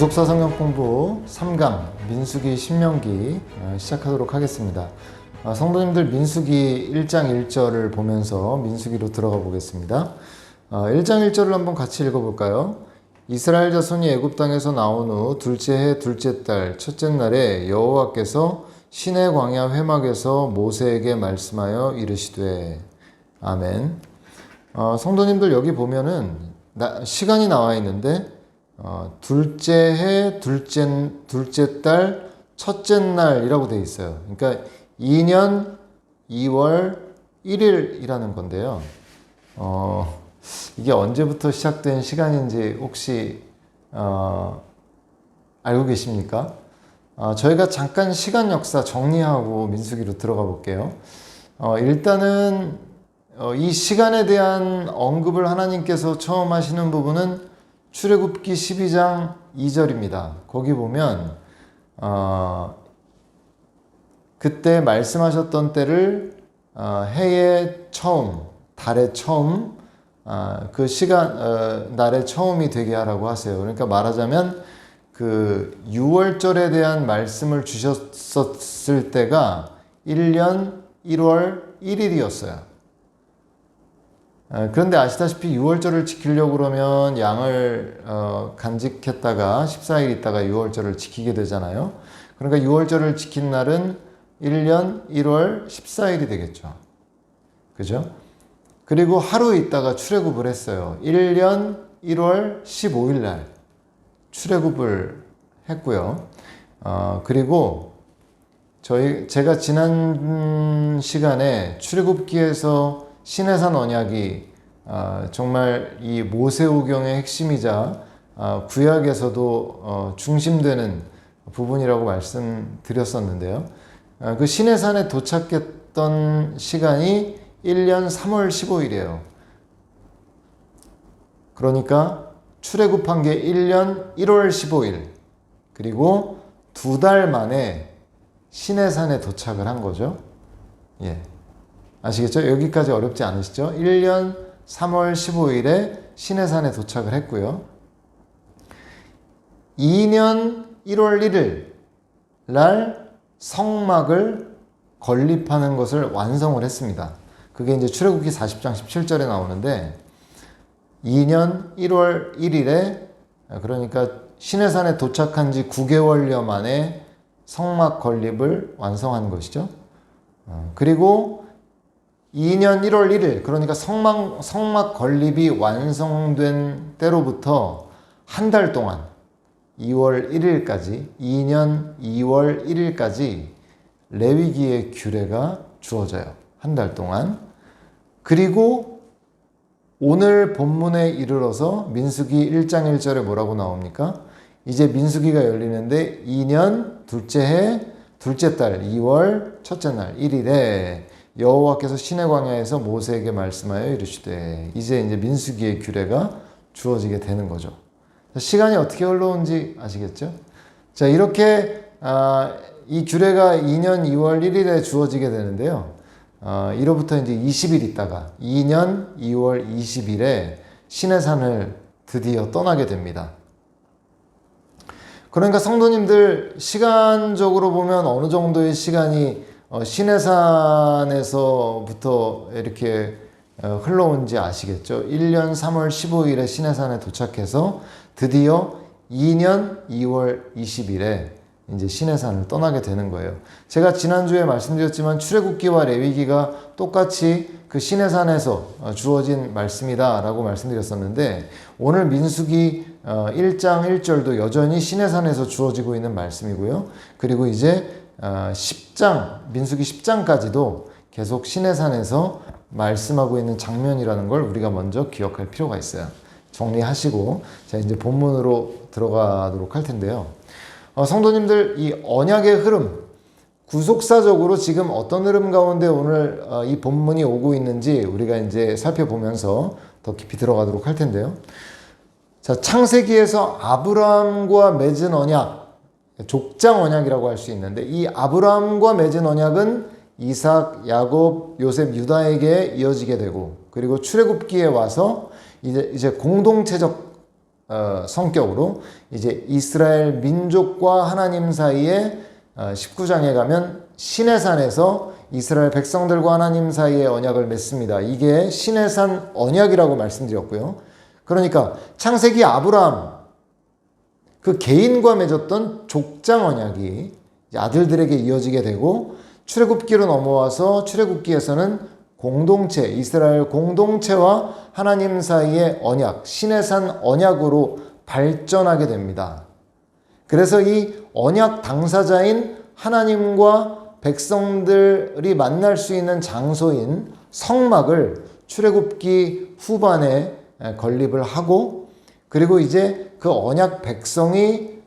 구속사 성경 공부 3강 민수기 신명기 시작하도록 하겠습니다. 성도님들 민수기 1장 1절을 보면서 민수기로 들어가 보겠습니다. 1장 1절을 한번 같이 읽어볼까요? 이스라엘 자손이 애굽 땅에서 나온 후 둘째 해 둘째 달 첫째 날에 여호와께서 시내 광야 회막에서 모세에게 말씀하여 이르시되. 아멘. 성도님들 여기 보면은 시간이 나와 있는데 둘째 해 둘째 달 첫째 날이라고 되어 있어요. 그러니까 2년 2월 1일이라는 건데요. 이게 언제부터 시작된 시간인지 혹시 알고 계십니까? 저희가 잠깐 시간 역사 정리하고 민수기로 들어가 볼게요. 일단은 이 시간에 대한 언급을 하나님께서 처음 하시는 부분은 출애굽기 12장 2절입니다. 거기 보면 그때 말씀하셨던 때를 해의 처음, 달의 처음, 그 시간 날의 처음이 되게 하라고 하세요. 그러니까 말하자면 그 6월절에 대한 말씀을 주셨을 때가 1년 1월 1일이었어요. 그런데 아시다시피 6월절을 지키려고 그러면 양을 간직했다가 14일 있다가 6월절을 지키게 되잖아요. 그러니까 6월절을 지킨 날은 1년 1월 14일이 되겠죠. 그죠? 그리고 하루 있다가 출애굽을 했어요. 1년 1월 15일 날 출애굽을 했고요. 그리고 제가 지난 시간에 출애굽기에서 시내산 언약이 정말 이 모세오경의 핵심이자 구약에서도 중심되는 부분이라고 말씀드렸었는데요. 그 시내산에 도착했던 시간이 1년 3월 15일이에요. 그러니까 출애굽한 게 1년 1월 15일. 그리고 2달 만에 시내산에 도착을 한 거죠. 예. 아시겠죠? 여기까지 어렵지 않으시죠? 1년 3월 15일에 시내산에 도착을 했고요. 2년 1월 1일 날 성막을 건립하는 것을 완성을 했습니다. 그게 이제 출애굽기 40장 17절에 나오는데 2년 1월 1일에 그러니까 시내산에 도착한 지 9개월여 만에 성막 건립을 완성한 것이죠. 그리고 2년 1월 1일 그러니까 성막 건립이 완성된 때로부터 한 달 동안 2월 1일까지 2년 2월 1일까지 레위기의 규례가 주어져요. 한 달 동안. 그리고 오늘 본문에 이르러서 민수기 1장 1절에 뭐라고 나옵니까? 이제 민수기가 열리는데 2년 둘째 해 둘째 달 2월 첫째 날 1일에 여호와께서 시내 광야에서 모세에게 말씀하여 이르시되. 이제 민수기의 규례가 주어지게 되는 거죠. 시간이 어떻게 흘러온지 아시겠죠? 자, 이렇게 이 규례가 2년 2월 1일에 주어지게 되는데요. 이로부터 이제 20일 있다가 2년 2월 20일에 시내산을 드디어 떠나게 됩니다. 그러니까 성도님들 시간적으로 보면 어느 정도의 시간이 시내산에서부터 이렇게 흘러온지 아시겠죠? 1년 3월 15일에 시내산에 도착해서 드디어 2년 2월 20일에 이제 시내산을 떠나게 되는 거예요. 제가 지난주에 말씀드렸지만 출애굽기와 레위기가 똑같이 그 시내산에서 주어진 말씀이다 라고 말씀드렸었는데 오늘 민수기 1장 1절도 여전히 시내산에서 주어지고 있는 말씀이고요. 그리고 이제 10장, 민수기 10장까지도 계속 시내산에서 말씀하고 있는 장면이라는 걸 우리가 먼저 기억할 필요가 있어요. 정리하시고 자 이제 본문으로 들어가도록 할 텐데요. 성도님들 이 언약의 흐름, 구속사적으로 지금 어떤 흐름 가운데 오늘 이 본문이 오고 있는지 우리가 이제 살펴보면서 더 깊이 들어가도록 할 텐데요. 자, 창세기에서 아브라함과 맺은 언약, 족장 언약이라고 할 수 있는데 이 아브라함과 맺은 언약은 이삭, 야곱, 요셉, 유다에게 이어지게 되고 그리고 출애굽기에 와서 이제 공동체적 성격으로 이제 이스라엘 민족과 하나님 사이에 19장에 가면 시내산에서 이스라엘 백성들과 하나님 사이에 언약을 맺습니다. 이게 시내산 언약이라고 말씀드렸고요. 그러니까 창세기 아브라함 그 개인과 맺었던 족장 언약이 아들들에게 이어지게 되고 출애굽기로 넘어와서 출애굽기에서는 공동체, 이스라엘 공동체와 하나님 사이의 언약, 시내산 언약으로 발전하게 됩니다. 그래서 이 언약 당사자인 하나님과 백성들이 만날 수 있는 장소인 성막을 출애굽기 후반에 건립을 하고, 그리고 이제 그 언약 백성이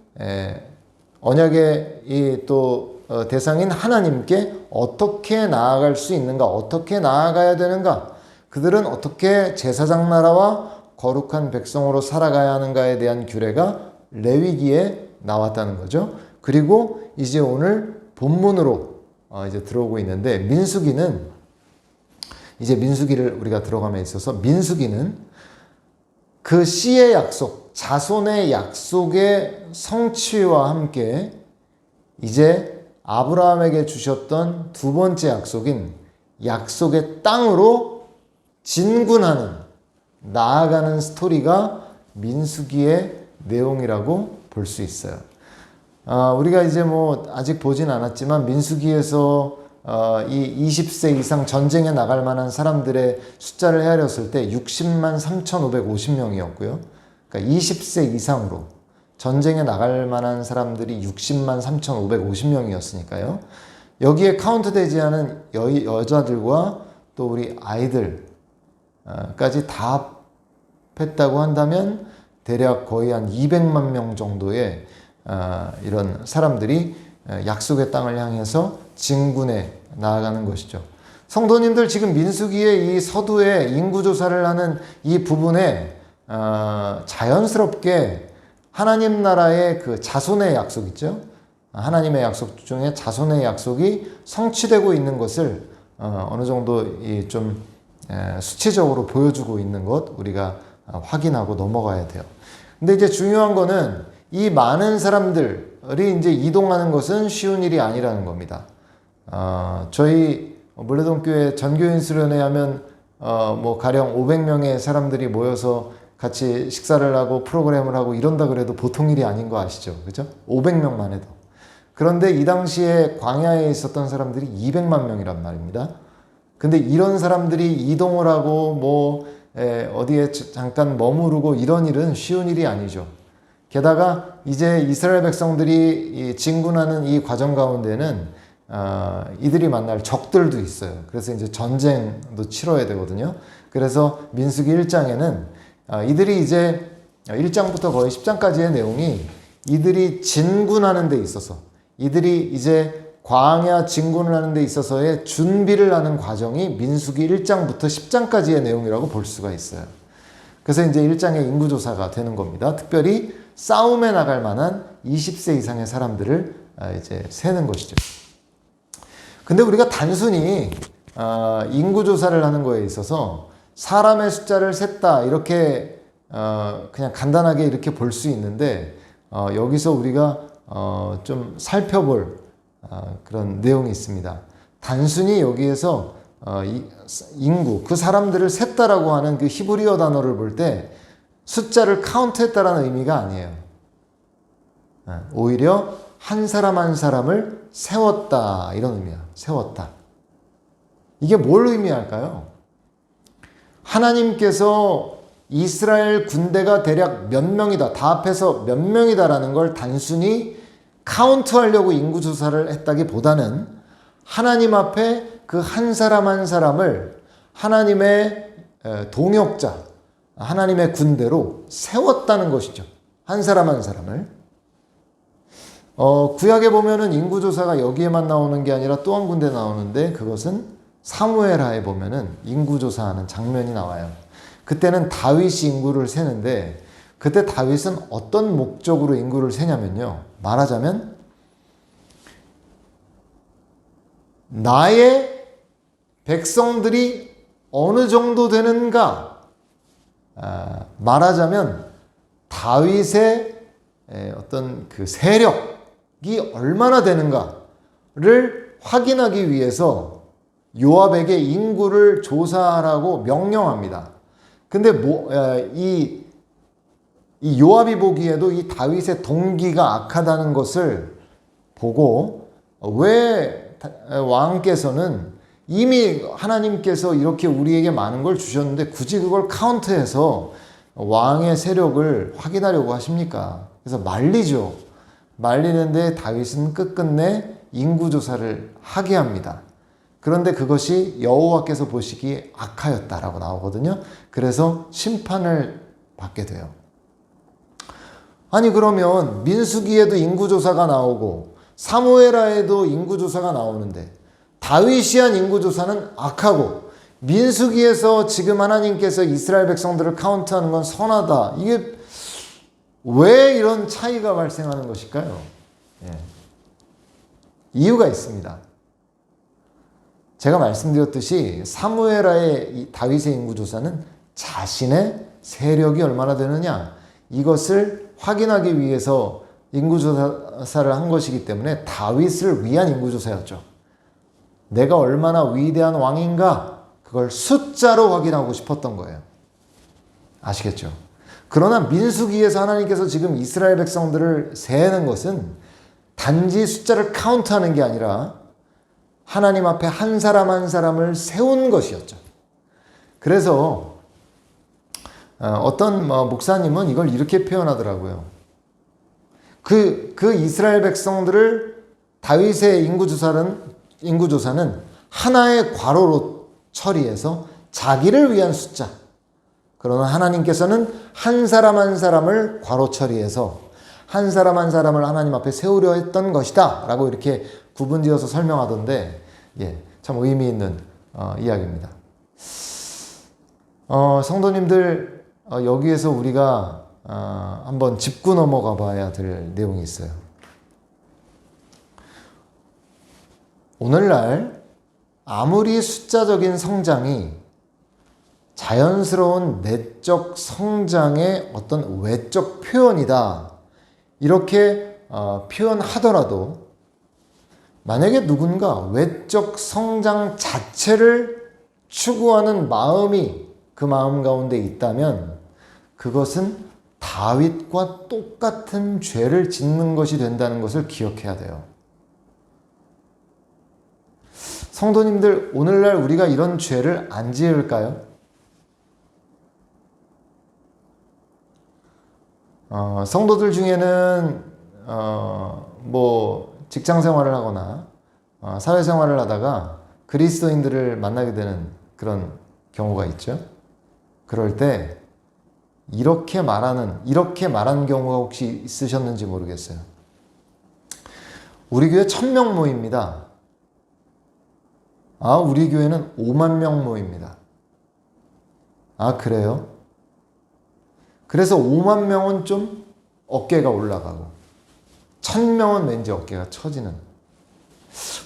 언약의 이 또 대상인 하나님께 어떻게 나아갈 수 있는가, 어떻게 나아가야 되는가, 그들은 어떻게 제사장 나라와 거룩한 백성으로 살아가야 하는가에 대한 규례가 레위기에 나왔다는 거죠. 그리고 이제 오늘 본문으로 이제 들어오고 있는데, 민수기는 이제 민수기를 우리가 들어감에 있어서 민수기는 그 씨의 약속, 자손의 약속의 성취와 함께 이제 아브라함에게 주셨던 두 번째 약속인 약속의 땅으로 진군하는, 나아가는 스토리가 민수기의 내용이라고 볼 수 있어요. 우리가 이제 뭐 아직 보진 않았지만 민수기에서 이 20세 이상 전쟁에 나갈 만한 사람들의 숫자를 헤아렸을 때 60만 3,550명이었고요. 그러니까 20세 이상으로 전쟁에 나갈 만한 사람들이 60만 3,550명이었으니까요. 여기에 카운트되지 않은 여자들과 또 우리 아이들까지 다 합했다고 한다면 대략 거의 한 200만 명 정도의 이런 사람들이 약속의 땅을 향해서 진군해 나아가는 것이죠. 성도님들, 지금 민수기의 이 서두에 인구조사를 하는 이 부분에 자연스럽게 하나님 나라의 그 자손의 약속 있죠. 하나님의 약속 중에 자손의 약속이 성취되고 있는 것을 어느 정도 좀 수치적으로 보여주고 있는 것 우리가 확인하고 넘어가야 돼요. 근데 이제 중요한 거는 이 많은 사람들이 이제 이동하는 것은 쉬운 일이 아니라는 겁니다. 저희 물레동교회 전교인 수련회 하면 뭐 가령 500명의 사람들이 모여서 같이 식사를 하고 프로그램을 하고 이런다 그래도 보통 일이 아닌 거 아시죠? 그죠? 500명만 해도. 그런데 이 당시에 광야에 있었던 사람들이 200만 명이란 말입니다. 근데 이런 사람들이 이동을 하고 뭐 어디에 잠깐 머무르고 이런 일은 쉬운 일이 아니죠. 게다가 이제 이스라엘 백성들이 진군하는 이 과정 가운데는 이들이 만날 적들도 있어요. 그래서 이제 전쟁도 치러야 되거든요. 그래서 민수기 1장에는 이들이 이제 1장부터 거의 10장까지의 내용이 이들이 진군하는 데 있어서, 이들이 이제 광야 진군을 하는 데 있어서의 준비를 하는 과정이 민수기 1장부터 10장까지의 내용이라고 볼 수가 있어요. 그래서 이제 1장의 인구조사가 되는 겁니다. 특별히 싸움에 나갈 만한 20세 이상의 사람들을 이제 세는 것이죠. 근데 우리가 단순히 인구조사를 하는 거에 있어서 사람의 숫자를 셌다 이렇게 그냥 간단하게 이렇게 볼 수 있는데, 여기서 우리가 좀 살펴볼 그런 내용이 있습니다. 단순히 여기에서 인구, 그 사람들을 셌다라고 하는 그 히브리어 단어를 볼 때 숫자를 카운트했다라는 의미가 아니에요. 오히려 한 사람 한 사람을 세웠다, 이런 의미야. 세웠다. 이게 뭘 의미할까요? 하나님께서 이스라엘 군대가 대략 몇 명이다, 다 합해서 몇 명이다라는 걸 단순히 카운트하려고 인구조사를 했다기보다는 하나님 앞에 그 한 사람 한 사람을 하나님의 동역자, 하나님의 군대로 세웠다는 것이죠. 한 사람 한 사람을. 구약에 보면은 인구조사가 여기에만 나오는 게 아니라 또 한 군데 나오는데, 그것은 사무엘하에 보면은 인구조사하는 장면이 나와요. 그때는 다윗이 인구를 세는데, 그때 다윗은 어떤 목적으로 인구를 세냐면요, 말하자면 나의 백성들이 어느 정도 되는가, 말하자면 다윗의 어떤 그 세력이 얼마나 되는가를 확인하기 위해서 요압에게 인구를 조사하라고 명령합니다. 근데 이 요압이 보기에도 이 다윗의 동기가 악하다는 것을 보고 왜 왕께서는 이미 하나님께서 이렇게 우리에게 많은 걸 주셨는데 굳이 그걸 카운트해서 왕의 세력을 확인하려고 하십니까? 그래서 말리죠. 말리는데 다윗은 끝끝내 인구조사를 하게 합니다. 그런데 그것이 여호와께서 보시기에 악하였다라고 나오거든요. 그래서 심판을 받게 돼요. 아니 그러면 민수기에도 인구조사가 나오고 사무엘하에도 인구조사가 나오는데 다윗이 한 인구조사는 악하고 민수기에서 지금 하나님께서 이스라엘 백성들을 카운트하는 건 선하다. 이게 왜 이런 차이가 발생하는 것일까요? 이유가 있습니다. 제가 말씀드렸듯이 사무엘하의 다윗의 인구조사는 자신의 세력이 얼마나 되느냐 이것을 확인하기 위해서 인구조사를 한 것이기 때문에 다윗을 위한 인구조사였죠. 내가 얼마나 위대한 왕인가 그걸 숫자로 확인하고 싶었던 거예요. 아시겠죠? 그러나 민수기에서 하나님께서 지금 이스라엘 백성들을 세는 것은 단지 숫자를 카운트하는 게 아니라 하나님 앞에 한 사람 한 사람을 세운 것이었죠. 그래서 어떤 목사님은 이걸 이렇게 표현하더라고요. 그 이스라엘 백성들을 다윗의 인구조사는 하나의 괄호로 처리해서 자기를 위한 숫자. 그러나 하나님께서는 한 사람 한 사람을 괄호 처리해서 한 사람 한 사람을 하나님 앞에 세우려 했던 것이다. 라고 이렇게 구분지어서 설명하던데, 참 의미 있는 이야기입니다. 성도님들, 여기에서 우리가 한번 짚고 넘어가 봐야 될 내용이 있어요. 오늘날 아무리 숫자적인 성장이 자연스러운 내적 성장의 어떤 외적 표현이다. 이렇게 표현하더라도 만약에 누군가 외적 성장 자체를 추구하는 마음이 그 마음 가운데 있다면 그것은 다윗과 똑같은 죄를 짓는 것이 된다는 것을 기억해야 돼요. 성도님들, 오늘날 우리가 이런 죄를 안 지을까요? 성도들 중에는 직장 생활을 하거나 사회 생활을 하다가 그리스도인들을 만나게 되는 그런 경우가 있죠. 그럴 때 이렇게 말한 경우가 혹시 있으셨는지 모르겠어요. 우리 교회 1000명 모입니다. 우리 교회는 5만 명 모입니다. 그래요? 그래서 5만 명은 좀 어깨가 올라가고 1000명은 왠지 어깨가 처지는.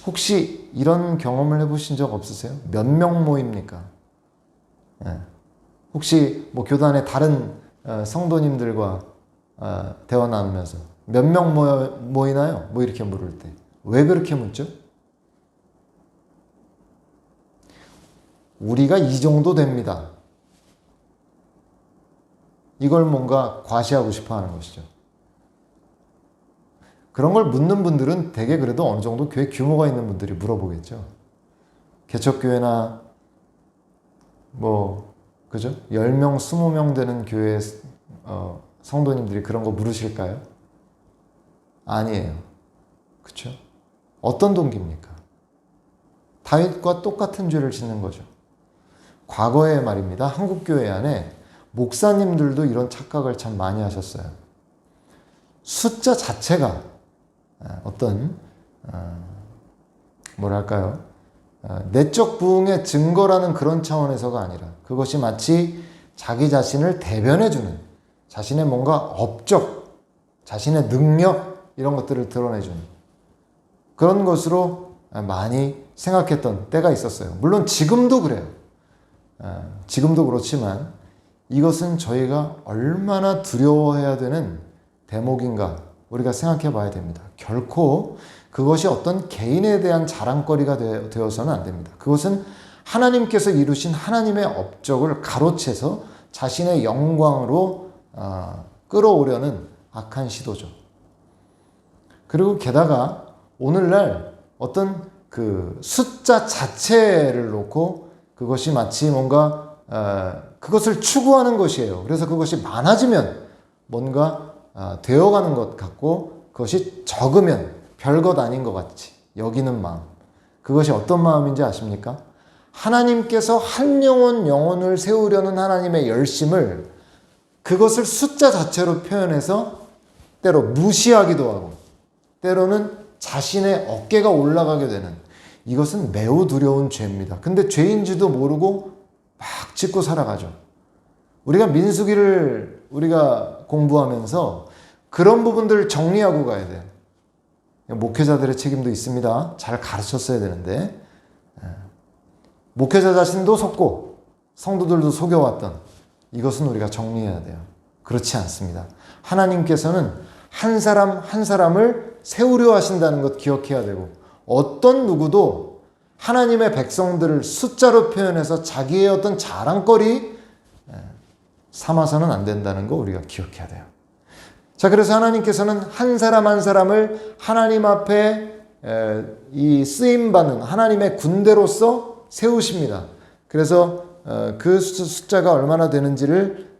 혹시 이런 경험을 해보신 적 없으세요? 몇 명 모입니까? 혹시 교단의 다른 성도님들과 대화 나누면서 몇 명 모이나요? 이렇게 물을 때 왜 그렇게 묻죠? 우리가 이 정도 됩니다. 이걸 뭔가 과시하고 싶어 하는 것이죠. 그런 걸 묻는 분들은 대개 그래도 어느 정도 교회 규모가 있는 분들이 물어보겠죠. 개척교회나 그죠? 10명, 20명 되는 교회 성도님들이 그런 거 물으실까요? 아니에요. 그렇죠? 어떤 동기입니까? 다윗과 똑같은 죄를 짓는 거죠. 과거에 말입니다. 한국교회 안에 목사님들도 이런 착각을 참 많이 하셨어요. 숫자 자체가 어떤 내적 부흥의 증거라는 그런 차원에서가 아니라 그것이 마치 자기 자신을 대변해주는 자신의 뭔가 업적, 자신의 능력 이런 것들을 드러내주는 그런 것으로 많이 생각했던 때가 있었어요. 물론 지금도 그래요. 지금도 그렇지만 이것은 저희가 얼마나 두려워해야 되는 대목인가 우리가 생각해 봐야 됩니다. 결코 그것이 어떤 개인에 대한 자랑거리가 되어서는 안 됩니다. 그것은 하나님께서 이루신 하나님의 업적을 가로채서 자신의 영광으로 끌어오려는 악한 시도죠. 그리고 게다가 오늘날 어떤 그 숫자 자체를 놓고 그것이 마치 뭔가 그것을 추구하는 것이에요. 그래서 그것이 많아지면 뭔가 되어가는 것 같고 그것이 적으면 별것 아닌 것 같이 여기는 마음. 그것이 어떤 마음인지 아십니까? 하나님께서 한 영혼을 세우려는 하나님의 열심을 그것을 숫자 자체로 표현해서 때로 무시하기도 하고 때로는 자신의 어깨가 올라가게 되는 이것은 매우 두려운 죄입니다. 근데 죄인지도 모르고 막 짓고 살아가죠. 우리가 민수기를 우리가 공부하면서 그런 부분들을 정리하고 가야 돼요. 목회자들의 책임도 있습니다. 잘 가르쳤어야 되는데 목회자 자신도 속고 성도들도 속여왔던 이것은 우리가 정리해야 돼요. 그렇지 않습니다. 하나님께서는 한 사람 한 사람을 세우려 하신다는 것 기억해야 되고 어떤 누구도 하나님의 백성들을 숫자로 표현해서 자기의 어떤 자랑거리 삼아서는 안 된다는 거 우리가 기억해야 돼요. 자, 그래서 하나님께서는 한 사람 한 사람을 하나님 앞에 이 쓰임받는 하나님의 군대로서 세우십니다. 그래서 그 숫자가 얼마나 되는지를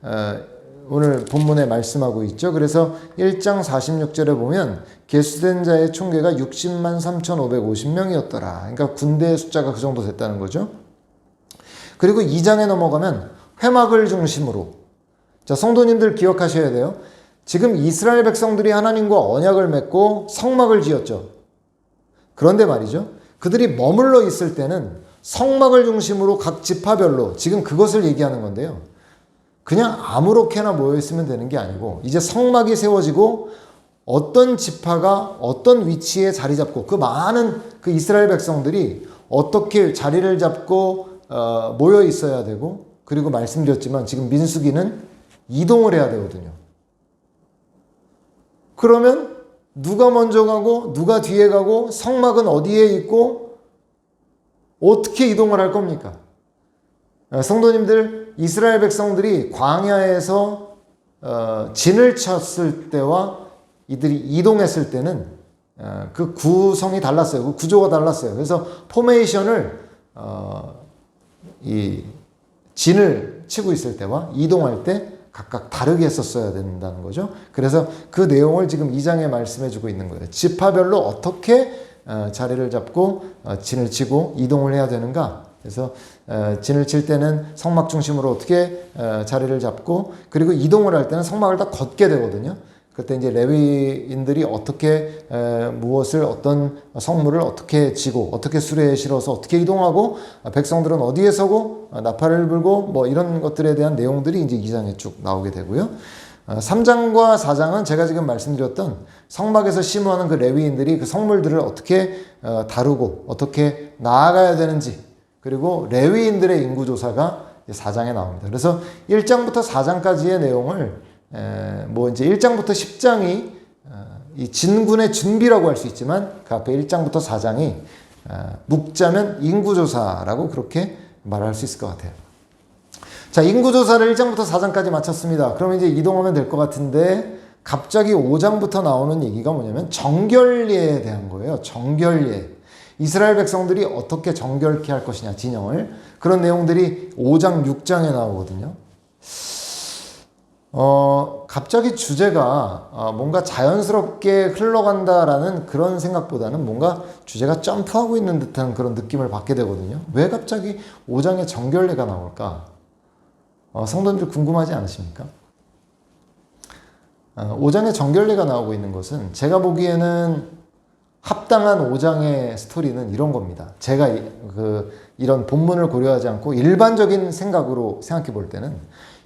오늘 본문에 말씀하고 있죠. 그래서 1장 46절에 보면 계수된 자의 총계가 60만 3,550명이었더라. 그러니까 군대의 숫자가 그 정도 됐다는 거죠. 그리고 2장에 넘어가면 회막을 중심으로 자, 성도님들 기억하셔야 돼요. 지금 이스라엘 백성들이 하나님과 언약을 맺고 성막을 지었죠. 그런데 말이죠. 그들이 머물러 있을 때는 성막을 중심으로 각 지파별로 지금 그것을 얘기하는 건데요. 그냥 아무렇게나 모여있으면 되는 게 아니고 이제 성막이 세워지고 어떤 지파가 어떤 위치에 자리 잡고 그 많은 그 이스라엘 백성들이 어떻게 자리를 잡고 모여 있어야 되고 그리고 말씀드렸지만 지금 민수기는 이동을 해야 되거든요. 그러면 누가 먼저 가고 누가 뒤에 가고 성막은 어디에 있고 어떻게 이동을 할 겁니까? 성도님들 이스라엘 백성들이 광야에서 진을 쳤을 때와 이들이 이동했을 때는 그 구성이 달랐어요. 그 구조가 달랐어요. 그래서 포메이션을 이 진을 치고 있을 때와 이동할 때 각각 다르게 했었어야 된다는 거죠. 그래서 그 내용을 지금 2장에 말씀해 주고 있는 거예요. 지파별로 어떻게 자리를 잡고 진을 치고 이동을 해야 되는가. 그래서 진을 칠 때는 성막 중심으로 어떻게 자리를 잡고 그리고 이동을 할 때는 성막을 다 걷게 되거든요. 그때 이제 레위인들이 어떻게 무엇을 어떤 성물을 어떻게 지고 어떻게 수레에 실어서 어떻게 이동하고 백성들은 어디에 서고 나팔을 불고 뭐 이런 것들에 대한 내용들이 이제 2장에 쭉 나오게 되고요. 3장과 4장은 제가 지금 말씀드렸던 성막에서 심우하는 그 레위인들이 그 성물들을 어떻게 다루고 어떻게 나아가야 되는지 그리고 레위인들의 인구조사가 4장에 나옵니다. 그래서 1장부터 4장까지의 내용을 뭐 이제 1장부터 10장이 이 진군의 준비라고 할 수 있지만 그 앞에 1장부터 4장이 묵자면 인구조사라고 그렇게 말할 수 있을 것 같아요. 자, 인구조사를 1장부터 4장까지 마쳤습니다. 그러면 이제 이동하면 될 것 같은데 갑자기 5장부터 나오는 얘기가 뭐냐면 정결례에 대한 거예요. 정결례. 이스라엘 백성들이 어떻게 정결케 할 것이냐, 진영을. 그런 내용들이 5장, 6장에 나오거든요. 갑자기 주제가 뭔가 자연스럽게 흘러간다라는 그런 생각보다는 뭔가 주제가 점프하고 있는 듯한 그런 느낌을 받게 되거든요. 왜 갑자기 5장에 정결례가 나올까? 성도님들 궁금하지 않으십니까? 5장에 정결례가 나오고 있는 것은 제가 보기에는 합당한 5장의 스토리는 이런 겁니다. 제가 이런 본문을 고려하지 않고 일반적인 생각으로 생각해 볼 때는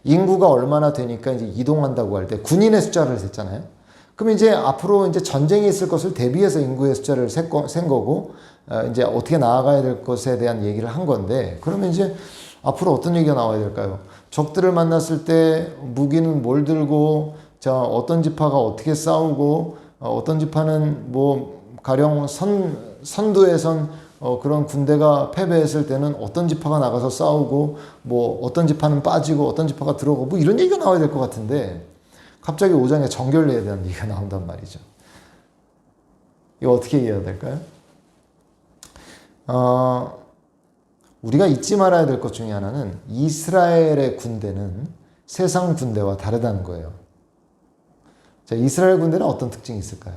인구가 얼마나 되니까 이제 이동한다고 할 때 군인의 숫자를 셌잖아요. 그럼 이제 앞으로 이제 전쟁이 있을 것을 대비해서 인구의 숫자를 센 거고, 이제 어떻게 나아가야 될 것에 대한 얘기를 한 건데, 그러면 이제 앞으로 어떤 얘기가 나와야 될까요? 적들을 만났을 때 무기는 뭘 들고, 자, 어떤 지파가 어떻게 싸우고, 어떤 지파는 뭐 가령 선두에선 그런 군대가 패배했을 때는 어떤 지파가 나가서 싸우고, 뭐 어떤 지파는 빠지고 어떤 지파가 들어오고, 뭐 이런 얘기가 나와야 될 것 같은데 갑자기 5장에 정결례에 대한 얘기가 나온단 말이죠. 이거 어떻게 이해해야 될까요? 우리가 잊지 말아야 될 것 중에 하나는 이스라엘의 군대는 세상 군대와 다르다는 거예요. 자, 이스라엘 군대는 어떤 특징이 있을까요?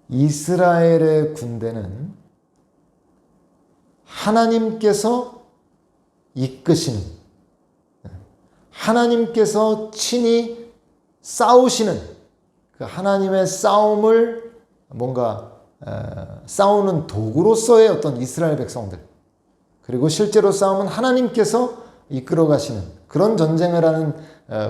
이스라엘의 군대는 하나님께서 이끄시는, 하나님께서 친히 싸우시는 그 하나님의 싸움을 뭔가 싸우는 도구로서의 어떤 이스라엘 백성들, 그리고 실제로 싸움은 하나님께서 이끌어 가시는 그런 전쟁을 하는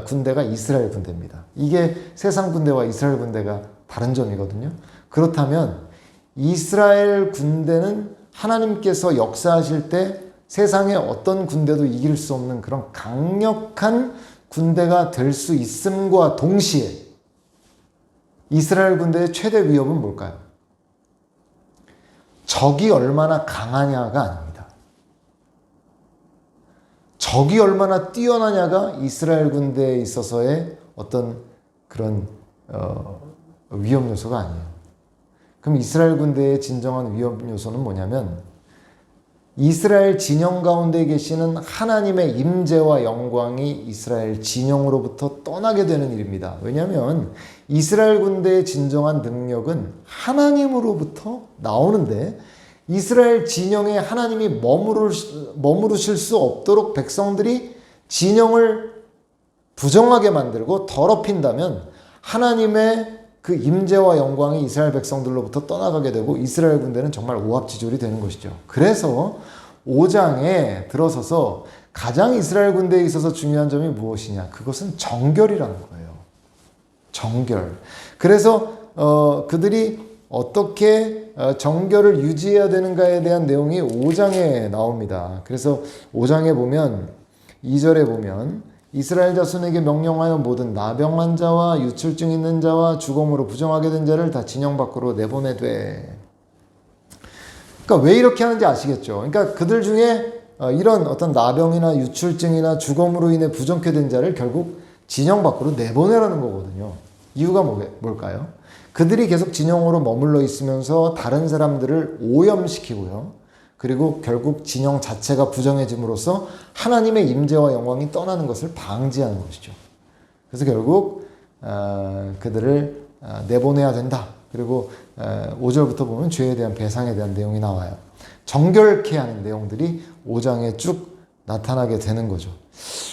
군대가 이스라엘 군대입니다. 이게 세상 군대와 이스라엘 군대가 다른 점이거든요. 그렇다면 이스라엘 군대는 하나님께서 역사하실 때 세상의 어떤 군대도 이길 수 없는 그런 강력한 군대가 될 수 있음과 동시에 이스라엘 군대의 최대 위협은 뭘까요? 적이 얼마나 강하냐가 아닙니다. 적이 얼마나 뛰어나냐가 이스라엘 군대에 있어서의 어떤 그런 위험 요소가 아니에요. 그럼 이스라엘 군대의 진정한 위험 요소는 뭐냐면 이스라엘 진영 가운데 계시는 하나님의 임재와 영광이 이스라엘 진영으로부터 떠나게 되는 일입니다. 왜냐하면 이스라엘 군대의 진정한 능력은 하나님으로부터 나오는데 이스라엘 진영에 하나님이 머무르실 수 없도록 백성들이 진영을 부정하게 만들고 더럽힌다면 하나님의 그 임재와 영광이 이스라엘 백성들로부터 떠나가게 되고 이스라엘 군대는 정말 오합지졸이 되는 것이죠. 그래서 5장에 들어서서 가장 이스라엘 군대에 있어서 중요한 점이 무엇이냐? 그것은 정결이라는 거예요. 정결. 그래서 그들이 어떻게 정결을 유지해야 되는가에 대한 내용이 5장에 나옵니다. 그래서 5장에 보면 2절에 보면 이스라엘 자손에게 명령하여 모든 나병한 자와 유출증 있는 자와 죽음으로 부정하게 된 자를 다 진영 밖으로 내보내되. 그러니까 왜 이렇게 하는지 아시겠죠? 그러니까 그들 중에 이런 어떤 나병이나 유출증이나 죽음으로 인해 부정케 된 자를 결국 진영 밖으로 내보내라는 거거든요. 이유가 뭘까요? 그들이 계속 진영으로 머물러 있으면서 다른 사람들을 오염시키고요. 그리고 결국 진영 자체가 부정해짐으로써 하나님의 임재와 영광이 떠나는 것을 방지하는 것이죠. 그래서 결국 그들을 내보내야 된다. 그리고 5절부터 보면 죄에 대한 배상에 대한 내용이 나와요. 정결케 하는 내용들이 5장에 쭉 나타나게 되는 거죠.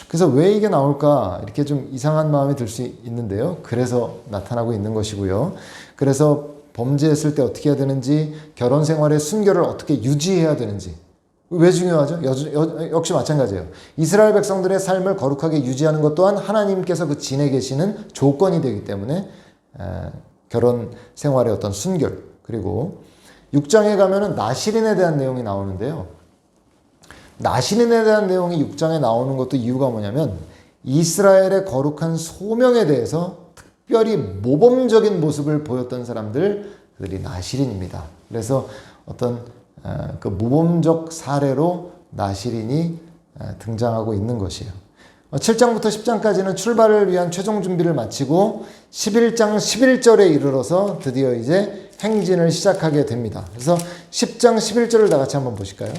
그래서 왜 이게 나올까 이렇게 좀 이상한 마음이 들 수 있는데요. 그래서 나타나고 있는 것이고요. 그래서 범죄했을 때 어떻게 해야 되는지, 결혼 생활의 순결을 어떻게 유지해야 되는지. 왜 중요하죠? 역시 마찬가지예요. 이스라엘 백성들의 삶을 거룩하게 유지하는 것 또한 하나님께서 그 진에 계시는 조건이 되기 때문에 결혼 생활의 어떤 순결, 그리고 6장에 가면은 나실인에 대한 내용이 나오는데요. 나실인에 대한 내용이 6장에 나오는 것도 이유가 뭐냐면 이스라엘의 거룩한 소명에 대해서 특별히 모범적인 모습을 보였던 사람들이 나실인입니다. 그래서 어떤 그 모범적 사례로 나실인이 등장하고 있는 것이에요. 7장부터 10장까지는 출발을 위한 최종 준비를 마치고 11장 11절에 이르러서 드디어 이제 행진을 시작하게 됩니다. 그래서 10장 11절을 다 같이 한번 보실까요?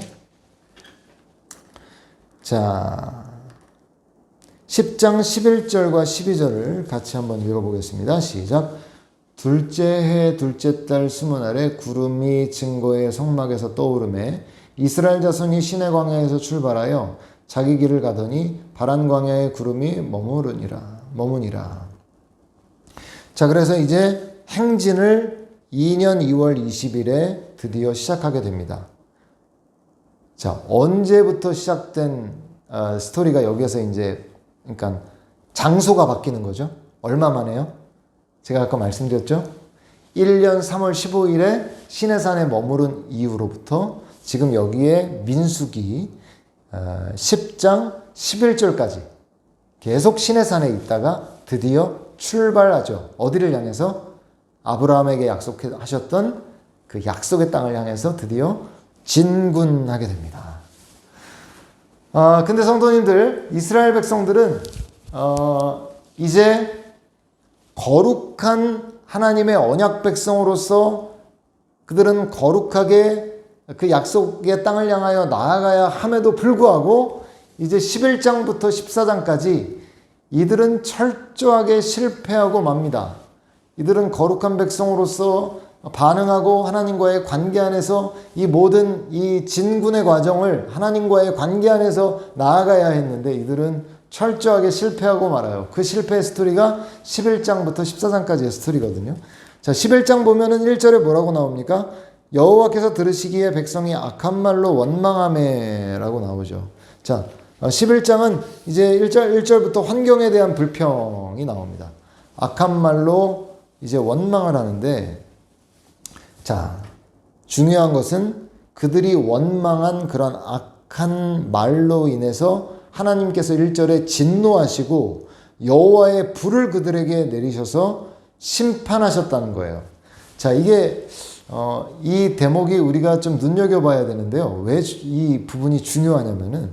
자, 10장 11절과 12절을 같이 한번 읽어보겠습니다. 시작. 둘째 해 둘째 달 20날에 구름이 증거의 성막에서 떠오르매 이스라엘 자손이 시내 광야에서 출발하여 자기 길을 가더니 바란 광야에 구름이 머무니라. 자, 그래서 이제 행진을 2년 2월 20일에 드디어 시작하게 됩니다. 자, 언제부터 시작된 스토리가 여기에서 이제 그러니까 장소가 바뀌는 거죠. 얼마 만에요? 제가 아까 말씀드렸죠. 1년 3월 15일에 시내산에 머무른 이후로부터 지금 여기에 민수기 10장 11절까지 계속 시내산에 있다가 드디어 출발하죠. 어디를 향해서? 아브라함에게 약속하셨던 그 약속의 땅을 향해서 드디어 진군하게 됩니다. 근데 성도님들, 이스라엘 백성들은 이제 거룩한 하나님의 언약 백성으로서 그들은 거룩하게 그 약속의 땅을 향하여 나아가야 함에도 불구하고 이제 11장부터 14장까지 이들은 철저하게 실패하고 맙니다. 이들은 거룩한 백성으로서 반응하고 하나님과의 관계 안에서 이 모든 이 진군의 과정을 하나님과의 관계 안에서 나아가야 했는데 이들은 철저하게 실패하고 말아요. 그 실패의 스토리가 11장부터 14장까지의 스토리거든요. 자, 11장 보면은 1절에 뭐라고 나옵니까? 여호와께서 들으시기에 백성이 악한 말로 원망하매 라고 나오죠. 자, 11장은 이제 1절부터 환경에 대한 불평이 나옵니다. 악한 말로 이제 원망을 하는데, 자, 중요한 것은 그들이 원망한 그런 악한 말로 인해서 하나님께서 1절에 진노하시고 여호와의 불을 그들에게 내리셔서 심판하셨다는 거예요. 자, 이게 이 대목이 우리가 좀 눈여겨봐야 되는데요. 왜 이 부분이 중요하냐면은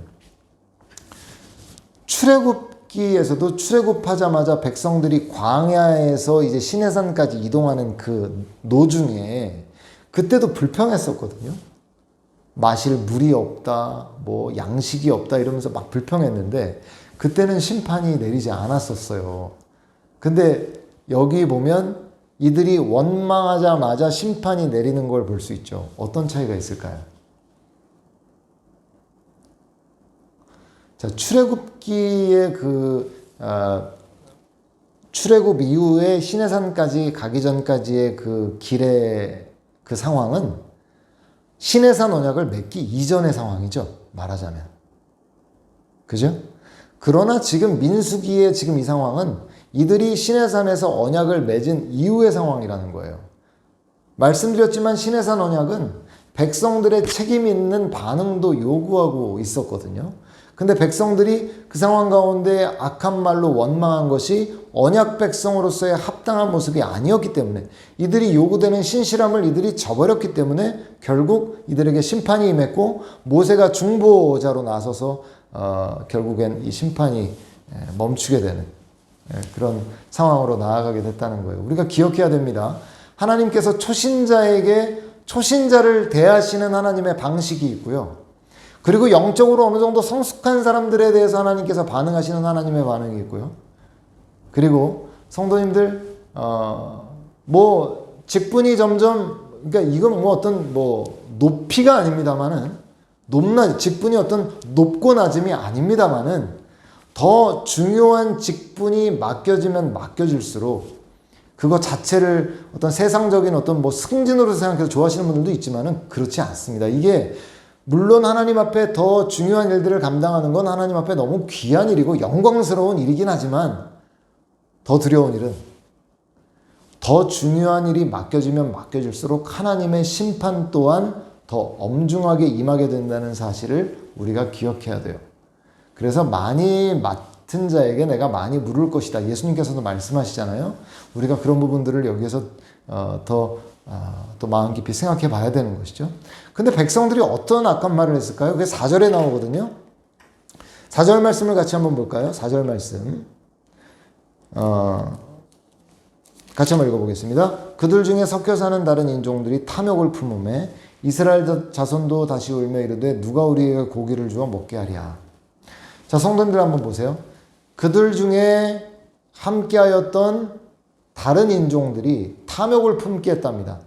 출애굽기에서도 출애굽하자마자 백성들이 광야에서 이제 시내산까지 이동하는 그 노중에 그때도 불평했었거든요. 마실 물이 없다, 뭐 양식이 없다 이러면서 막 불평했는데 그때는 심판이 내리지 않았었어요. 근데 여기 보면 이들이 원망하자마자 심판이 내리는 걸 볼 수 있죠. 어떤 차이가 있을까요? 자, 출애굽기의 출애굽 이후에 시내산까지 가기 전까지의 그 길의 그 상황은 시내산 언약을 맺기 이전의 상황이죠. 말하자면. 그죠? 그러나 지금 민수기의 지금 이 상황은 이들이 시내산에서 언약을 맺은 이후의 상황이라는 거예요. 말씀드렸지만 시내산 언약은 백성들의 책임 있는 반응도 요구하고 있었거든요. 근데 백성들이 그 상황 가운데 악한 말로 원망한 것이 언약 백성으로서의 합당한 모습이 아니었기 때문에 이들이 요구되는 신실함을 이들이 저버렸기 때문에 결국 이들에게 심판이 임했고 모세가 중보자로 나서서 결국엔 이 심판이 멈추게 되는 그런 상황으로 나아가게 됐다는 거예요. 우리가 기억해야 됩니다. 하나님께서 초신자에게 초신자를 대하시는 하나님의 방식이 있고요. 그리고 영적으로 어느 정도 성숙한 사람들에 대해서 하나님께서 반응하시는 하나님의 반응이 있고요. 그리고 성도님들 뭐 직분이 점점 그러니까 이건 뭐 어떤 뭐 높이가 아닙니다만은 직분이 어떤 높고 낮음이 아닙니다만은 더 중요한 직분이 맡겨지면 맡겨질수록 그거 자체를 어떤 세상적인 어떤 뭐 승진으로 생각해서 좋아하시는 분들도 있지만은 그렇지 않습니다. 이게 물론 하나님 앞에 더 중요한 일들을 감당하는 건 하나님 앞에 너무 귀한 일이고 영광스러운 일이긴 하지만 더 두려운 일은 더 중요한 일이 맡겨지면 맡겨질수록 하나님의 심판 또한 더 엄중하게 임하게 된다는 사실을 우리가 기억해야 돼요. 그래서 많이 맡은 자에게 내가 많이 물을 것이다. 예수님께서도 말씀하시잖아요. 우리가 그런 부분들을 여기에서 또 마음 깊이 생각해 봐야 되는 것이죠. 근데 백성들이 어떤 악한 말을 했을까요? 그게 4절에 나오거든요. 4절 말씀을 같이 한번 볼까요? 4절 말씀. 같이 한번 읽어보겠습니다. 그들 중에 섞여 사는 다른 인종들이 탐욕을 품음에 이스라엘 자손도 다시 울며 이르되 누가 우리에게 고기를 주어 먹게 하랴. 자, 성도님들 한번 보세요. 그들 중에 함께하였던 다른 인종들이 탐욕을 품게 했답니다.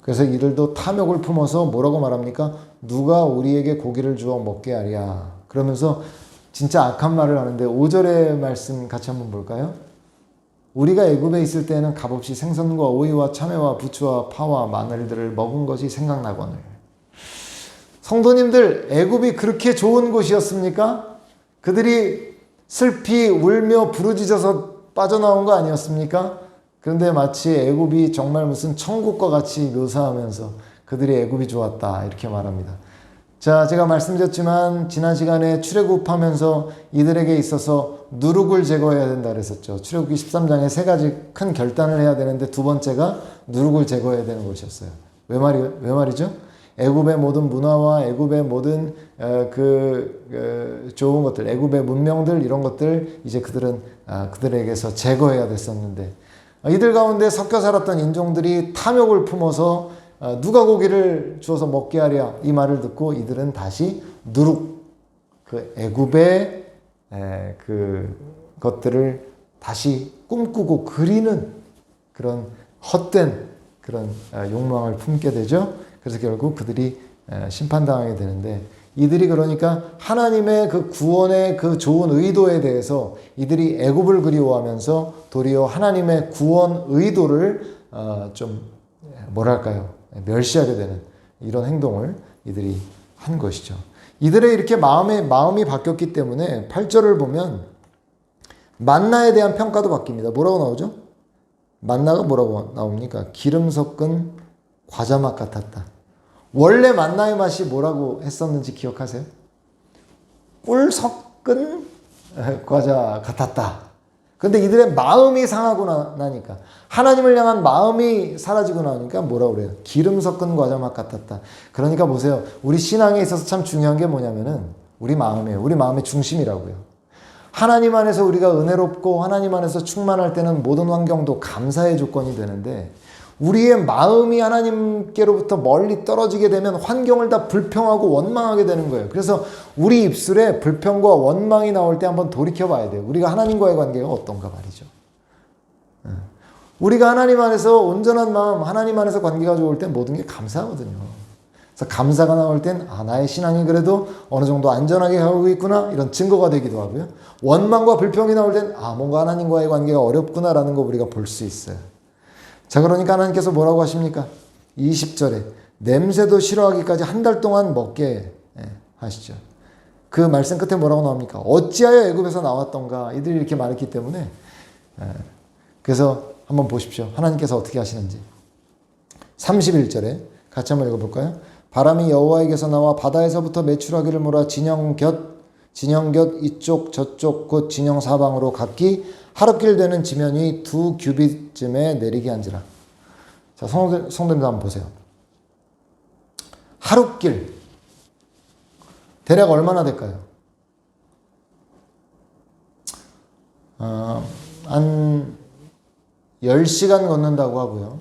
그래서 이들도 탐욕을 품어서 뭐라고 말합니까? 누가 우리에게 고기를 주어 먹게 하랴. 그러면서 진짜 악한 말을 하는데 5절의 말씀 같이 한번 볼까요? 우리가 애굽에 있을 때는 값없이 생선과 오이와 참외와 부추와 파와 마늘들을 먹은 것이 생각나거늘. 성도님들, 애굽이 그렇게 좋은 곳이었습니까? 그들이 슬피 울며 부르짖어서 빠져나온 거 아니었습니까? 그런데 마치 애굽이 정말 무슨 천국과 같이 묘사하면서 그들이 애굽이 좋았다 이렇게 말합니다. 자, 제가 말씀드렸지만 지난 시간에 출애굽하면서 이들에게 있어서 누룩을 제거해야 된다 그랬었죠. 출애굽기 13장에 세 가지 큰 결단을 해야 되는데 두 번째가 누룩을 제거해야 되는 것이었어요. 왜 말이죠? 애굽의 모든 문화와 애굽의 모든 좋은 것들, 애굽의 문명들 이런 것들 이제 그들은 그들에게서 제거해야 됐었는데 이들 가운데 섞여 살았던 인종들이 탐욕을 품어서 누가 고기를 주어서 먹게 하랴 이 말을 듣고 이들은 다시 누룩 그 애굽의 그 것들을 다시 꿈꾸고 그리는 그런 헛된 그런 욕망을 품게 되죠. 그래서 결국 그들이 심판당하게 되는데 이들이 그러니까 하나님의 그 구원의 그 좋은 의도에 대해서 이들이 애굽을 그리워하면서 도리어 하나님의 구원 의도를 좀 뭐랄까요? 멸시하게 되는 이런 행동을 이들이 한 것이죠. 이들의 이렇게 마음이 바뀌었기 때문에 8절을 보면 만나에 대한 평가도 바뀝니다. 뭐라고 나오죠? 만나가 뭐라고 나옵니까? 기름 섞은 과자 맛 같았다. 원래 만나의 맛이 뭐라고 했었는지 기억하세요? 꿀 섞은 과자 같았다. 근데 이들의 마음이 상하고 나니까 하나님을 향한 마음이 사라지고 나니까 뭐라고 그래요? 기름 섞은 과자 맛 같았다. 그러니까 보세요. 우리 신앙에 있어서 참 중요한 게 뭐냐면은 우리 마음이에요. 우리 마음의 중심이라고요. 하나님 안에서 우리가 은혜롭고 하나님 안에서 충만할 때는 모든 환경도 감사의 조건이 되는데 우리의 마음이 하나님께로부터 멀리 떨어지게 되면 환경을 다 불평하고 원망하게 되는 거예요. 그래서 우리 입술에 불평과 원망이 나올 때 한번 돌이켜 봐야 돼요. 우리가 하나님과의 관계가 어떤가 말이죠. 우리가 하나님 안에서 온전한 마음, 하나님 안에서 관계가 좋을 땐 모든 게 감사하거든요. 그래서 감사가 나올 땐 나의 신앙이 그래도 어느 정도 안전하게 가고 있구나 이런 증거가 되기도 하고요. 원망과 불평이 나올 땐 뭔가 하나님과의 관계가 어렵구나라는 거 우리가 볼 수 있어요. 자, 그러니까 하나님께서 뭐라고 하십니까? 20절에 냄새도 싫어하기까지 한 달 동안 먹게 하시죠. 그 말씀 끝에 뭐라고 나옵니까? 어찌하여 애굽에서 나왔던가 이들이 이렇게 말했기 때문에 그래서 한번 보십시오. 하나님께서 어떻게 하시는지 31절에 같이 한번 읽어볼까요? 바람이 여호와에게서 나와 바다에서부터 메추라기를 몰아 진영 곁 이쪽 저쪽 곧 진영 사방으로 각기 하룻길 되는 지면이 2규빗쯤에 내리게 한지라. 자, 성도님들 한번 보세요. 하룻길 대략 얼마나 될까요? 한 10시간 걷는다고 하고요.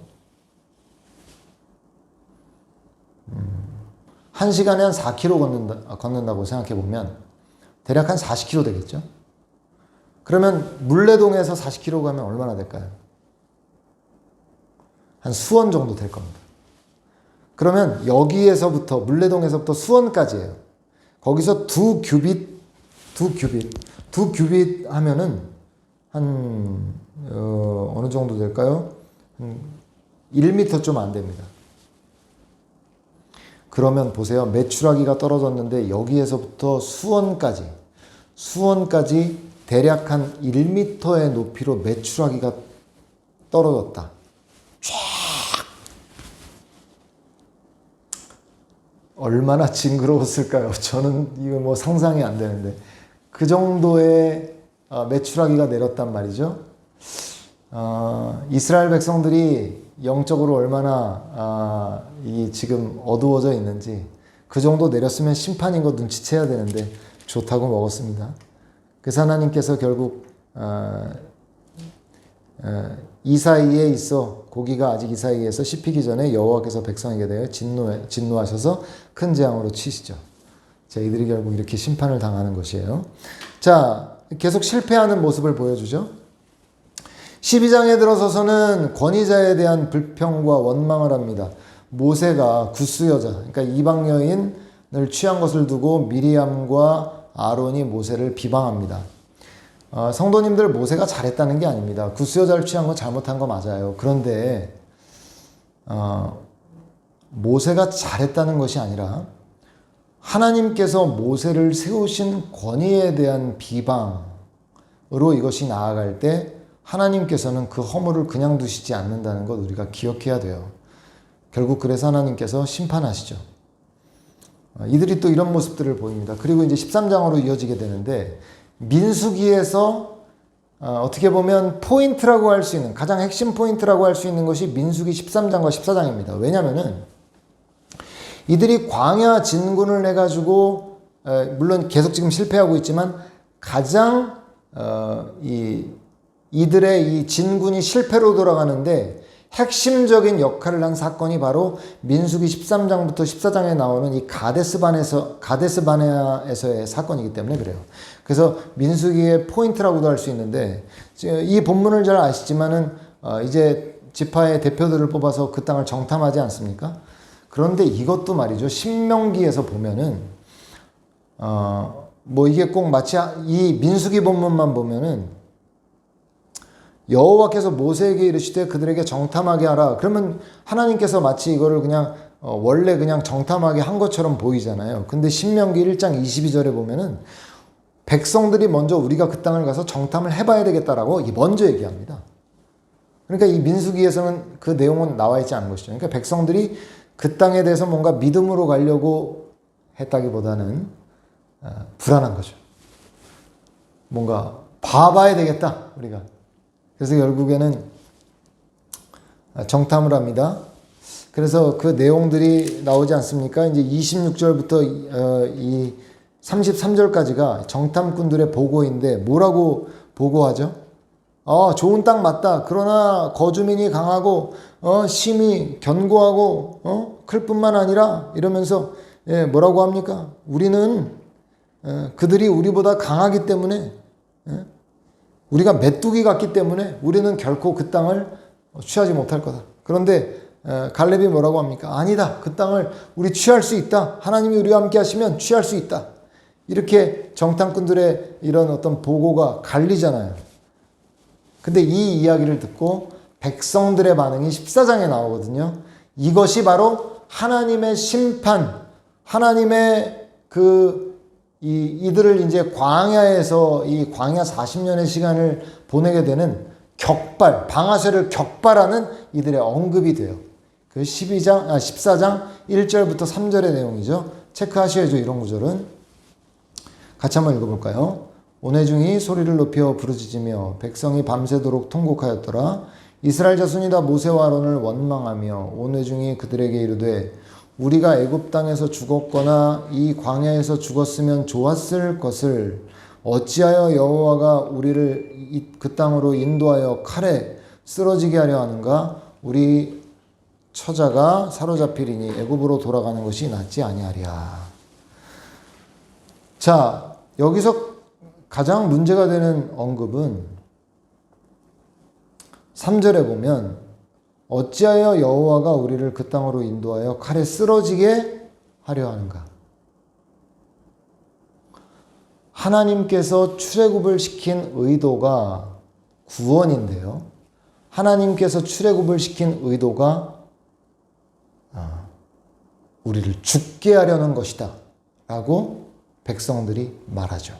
1시간에 한 4km 걷는다고 생각해 보면 대략 한 40km 되겠죠? 그러면 물레동에서 40km 가면 얼마나 될까요? 한 수원 정도 될 겁니다. 그러면 여기에서부터 물레동에서부터 수원까지예요. 거기서 2규빗 하면은 한 어느 정도 될까요? 1m 좀 안 됩니다. 그러면 보세요. 메추라기가 떨어졌는데 여기에서부터 수원까지 대략 한 1m의 높이로 메추라기가 떨어졌다. 쫙! 얼마나 징그러웠을까요? 저는 이거 뭐 상상이 안 되는데 그 정도의 메추라기가 내렸단 말이죠. 이스라엘 백성들이 영적으로 얼마나 지금 어두워져 있는지 그 정도 내렸으면 심판인 거 눈치채야 되는데 좋다고 먹었습니다. 그래서 하나님께서 결국 이사이에 있어 고기가 아직 이사이에서 씹히기 전에 여호와께서 백성에게 대해 진노하셔서 큰 재앙으로 치시죠. 자, 이들이 결국 이렇게 심판을 당하는 것이에요. 자, 계속 실패하는 모습을 보여주죠. 12장에 들어서서는 권위자에 대한 불평과 원망을 합니다. 모세가 구스 여자, 그러니까 이방 여인을 취한 것을 두고 미리암과 아론이 모세를 비방합니다. 성도님들 모세가 잘했다는 게 아닙니다. 구스 여자를 취한 건 잘못한 거 맞아요. 그런데 모세가 잘했다는 것이 아니라 하나님께서 모세를 세우신 권위에 대한 비방으로 이것이 나아갈 때 하나님께서는 그 허물을 그냥 두시지 않는다는 것 우리가 기억해야 돼요. 결국 그래서 하나님께서 심판하시죠. 이들이 또 이런 모습들을 보입니다. 그리고 이제 13장으로 이어지게 되는데 민수기에서 어떻게 보면 포인트라고 할 수 있는, 가장 핵심 포인트라고 할 수 있는 것이 민수기 13장과 14장입니다. 왜냐면은 이들이 광야 진군을 해가지고 물론 계속 지금 실패하고 있지만 가장 이들의 이 진군이 실패로 돌아가는데 핵심적인 역할을 한 사건이 바로 민수기 13장부터 14장에 나오는 이 가데스바네아에서의 사건이기 때문에 그래요. 그래서 민수기의 포인트라고도 할 수 있는데 이 본문을 잘 아시지만은 이제 지파의 대표들을 뽑아서 그 땅을 정탐하지 않습니까? 그런데 이것도 말이죠. 신명기에서 보면은 뭐 이게 꼭 마치 이 민수기 본문만 보면은 여호와께서 모세에게 이르시되 그들에게 정탐하게 하라. 그러면 하나님께서 마치 이거를 그냥 원래 그냥 정탐하게 한 것처럼 보이잖아요. 근데 신명기 1장 22절에 보면은 백성들이 먼저 우리가 그 땅을 가서 정탐을 해봐야 되겠다라고 먼저 얘기합니다. 그러니까 이 민수기에서는 그 내용은 나와 있지 않은 것이죠. 그러니까 백성들이 그 땅에 대해서 뭔가 믿음으로 가려고 했다기보다는 불안한 거죠. 뭔가 봐봐야 되겠다 우리가. 그래서 결국에는 정탐을 합니다. 그래서 그 내용들이 나오지 않습니까? 이제 26절부터 이 33절까지가 정탐꾼들의 보고인데 뭐라고 보고하죠? 좋은 땅 맞다. 그러나 거주민이 강하고 심히 견고하고 클 뿐만 아니라 이러면서 뭐라고 합니까? 우리는 그들이 우리보다 강하기 때문에 우리가 메뚜기 같기 때문에 우리는 결코 그 땅을 취하지 못할 거다. 그런데 갈렙이 뭐라고 합니까? 아니다. 그 땅을 우리 취할 수 있다. 하나님이 우리와 함께 하시면 취할 수 있다. 이렇게 정탐꾼들의 이런 어떤 보고가 갈리잖아요. 근데 이 이야기를 듣고 백성들의 반응이 14장에 나오거든요. 이것이 바로 하나님의 심판, 하나님의 이들을 이제 광야에서 이 광야 40년의 시간을 보내게 되는 방아쇠를 격발하는 이들의 언급이 돼요. 그 14장 1절부터 3절의 내용이죠. 체크하셔야죠. 이런 구절은. 같이 한번 읽어볼까요? 온회중이 소리를 높여 부르짖으며 백성이 밤새도록 통곡하였더라. 이스라엘 자손이 다 모세와 아론을 원망하며 온회중이 그들에게 이르되 우리가 애굽 땅에서 죽었거나 이 광야에서 죽었으면 좋았을 것을 어찌하여 여호와가 우리를 그 땅으로 인도하여 칼에 쓰러지게 하려 하는가? 우리 처자가 사로잡히리니 애굽으로 돌아가는 것이 낫지 아니하랴. 자, 여기서 가장 문제가 되는 언급은 3절에 보면 어찌하여 여호와가 우리를 그 땅으로 인도하여 칼에 쓰러지게 하려 하는가? 하나님께서 출애굽을 시킨 의도가 구원인데요. 하나님께서 출애굽을 시킨 의도가 우리를 죽게 하려는 것이다 라고 백성들이 말하죠.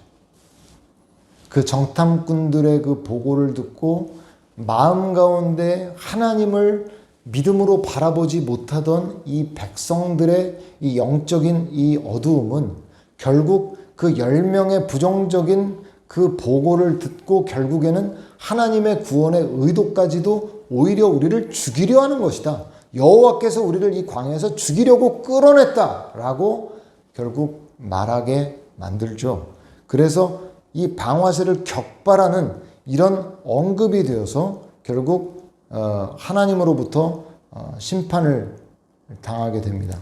그 정탐꾼들의 그 보고를 듣고 마음 가운데 하나님을 믿음으로 바라보지 못하던 이 백성들의 이 영적인 이 어두움은 결국 그 10명의 부정적인 그 보고를 듣고 결국에는 하나님의 구원의 의도까지도 오히려 우리를 죽이려 하는 것이다. 여호와께서 우리를 이 광야에서 죽이려고 끌어냈다라고 결국 말하게 만들죠. 그래서 이 방화쇠를 격발하는 이런 언급이 되어서 결국 하나님으로부터 심판을 당하게 됩니다.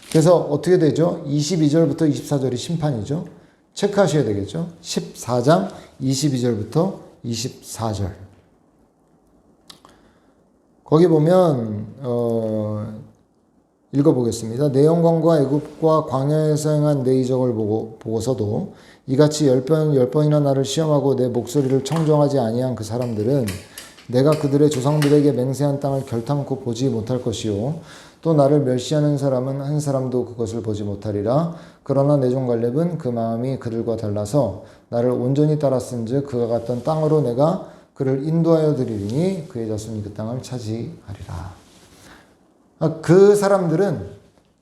그래서 어떻게 되죠? 22절부터 24절이 심판이죠. 체크하셔야 되겠죠. 14장 22절부터 24절. 거기 보면 읽어보겠습니다. 내 영광과 애굽과 광야에서 행한 내 이적을 보고서도 이같이 10번이나 나를 시험하고 내 목소리를 청정하지 아니한 그 사람들은 내가 그들의 조상들에게 맹세한 땅을 결탄코 보지 못할 것이요 또 나를 멸시하는 사람은 한 사람도 그것을 보지 못하리라. 그러나 내 종 갈렙은 그 마음이 그들과 달라서 나를 온전히 따랐은즉 그가 갔던 땅으로 내가 그를 인도하여 드리리니 그의 자손이 그 땅을 차지하리라. 그 사람들은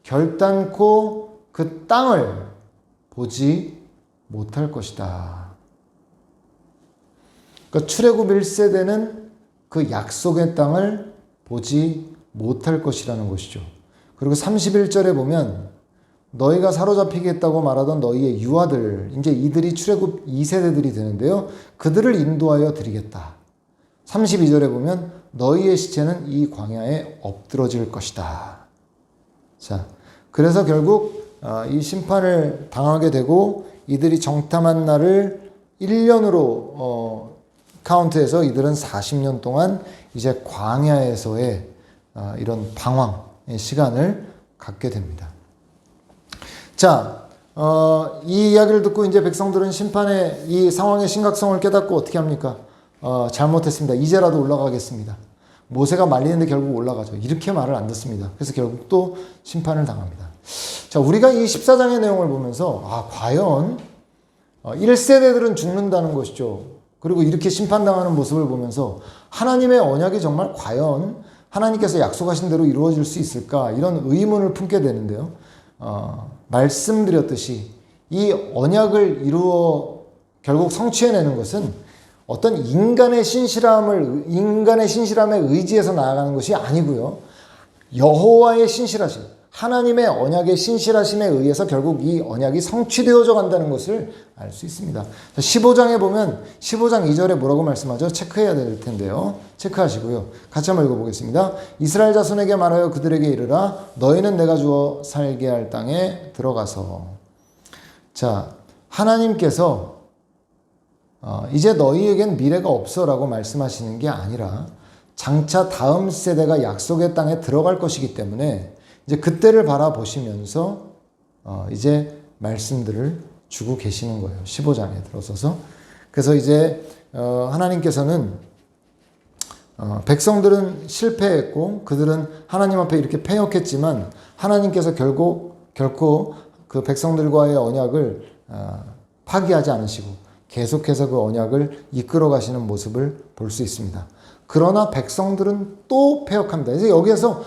결단코 그 땅을 보지 못할 것이다. 그러니까 출애굽 1세대는 그 약속의 땅을 보지 못할 것이라는 것이죠. 그리고 31절에 보면 너희가 사로잡히겠다고 말하던 너희의 유아들, 이제 이들이 출애굽 2세대들이 되는데요. 그들을 인도하여 드리겠다. 32절에 보면 너희의 시체는 이 광야에 엎드러질 것이다. 자, 그래서 결국 이 심판을 당하게 되고 이들이 정탐한 날을 1년으로 카운트해서 이들은 40년 동안 이제 광야에서의 이런 방황의 시간을 갖게 됩니다. 자, 이 이야기를 듣고 이제 백성들은 심판의 이 상황의 심각성을 깨닫고 어떻게 합니까? 잘못했습니다. 이제라도 올라가겠습니다. 모세가 말리는데 결국 올라가죠. 이렇게 말을 안 듣습니다. 그래서 결국 또 심판을 당합니다. 자, 우리가 이 14장의 내용을 보면서 과연 1세대들은 죽는다는 것이죠. 그리고 이렇게 심판당하는 모습을 보면서 하나님의 언약이 정말 과연 하나님께서 약속하신 대로 이루어질 수 있을까? 이런 의문을 품게 되는데요. 말씀드렸듯이 이 언약을 결국 성취해내는 것은 어떤 인간의 신실함에 의지해서 나아가는 것이 아니고요. 여호와의 신실하심, 하나님의 언약의 신실하심에 의해서 결국 이 언약이 성취되어져 간다는 것을 알 수 있습니다. 15장에 보면 15장 2절에 뭐라고 말씀하죠? 체크해야 될 텐데요. 체크하시고요. 같이 한번 읽어보겠습니다. 이스라엘 자손에게 말하여 그들에게 이르라 너희는 내가 주어 살게 할 땅에 들어가서. 자, 하나님께서 이제 너희에겐 미래가 없어라고 말씀하시는 게 아니라 장차 다음 세대가 약속의 땅에 들어갈 것이기 때문에 이제 그때를 바라보시면서 이제 말씀들을 주고 계시는 거예요. 15장에 들어서서. 그래서 이제 하나님께서는 백성들은 실패했고 그들은 하나님 앞에 이렇게 패역했지만 하나님께서 결코 그 백성들과의 언약을 파기하지 않으시고 계속해서 그 언약을 이끌어 가시는 모습을 볼 수 있습니다. 그러나 백성들은 또 패역합니다. 그래서 여기에서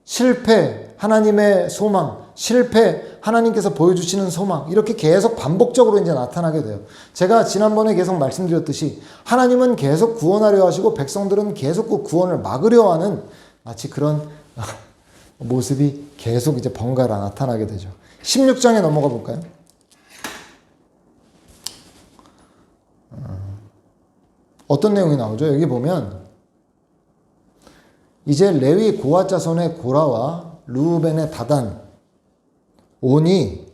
실패, 하나님의 소망, 실패, 하나님께서 보여주시는 소망, 이렇게 계속 반복적으로 이제 나타나게 돼요. 제가 지난번에 계속 말씀드렸듯이 하나님은 계속 구원하려 하시고 백성들은 계속 그 구원을 막으려 하는 마치 그런 모습이 계속 이제 번갈아 나타나게 되죠. 16장에 넘어가 볼까요? 어떤 내용이 나오죠? 여기 보면 이제 레위 고핫 자손의 고라와 르우벤의 다단, 온이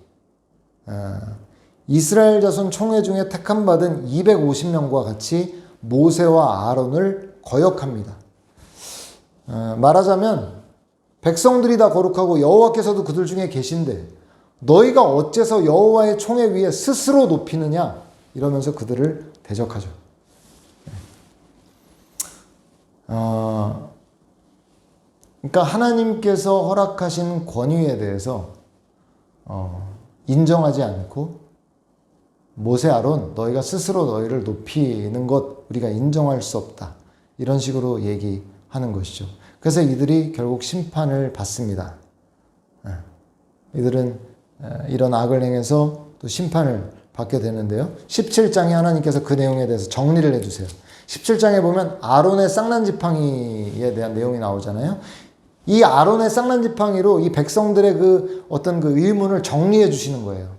이스라엘 자손 총회 중에 택함받은 250명과 같이 모세와 아론을 거역합니다. 말하자면 백성들이 다 거룩하고 여호와께서도 그들 중에 계신데 너희가 어째서 여호와의 총회 위에 스스로 높이느냐 이러면서 그들을 대적하죠. 그러니까 하나님께서 허락하신 권위에 대해서 인정하지 않고 모세 아론 너희가 스스로 너희를 높이는 것 우리가 인정할 수 없다. 이런 식으로 얘기하는 것이죠. 그래서 이들이 결국 심판을 받습니다. 이들은 이런 악을 행해서 또 심판을 받게 되는데요. 17장에 하나님께서 그 내용에 대해서 정리를 해주세요. 17장에 보면 아론의 쌍난지팡이에 대한 내용이 나오잖아요. 이 아론의 쌍난지팡이로 이 백성들의 그 어떤 그 의문을 정리해 주시는 거예요.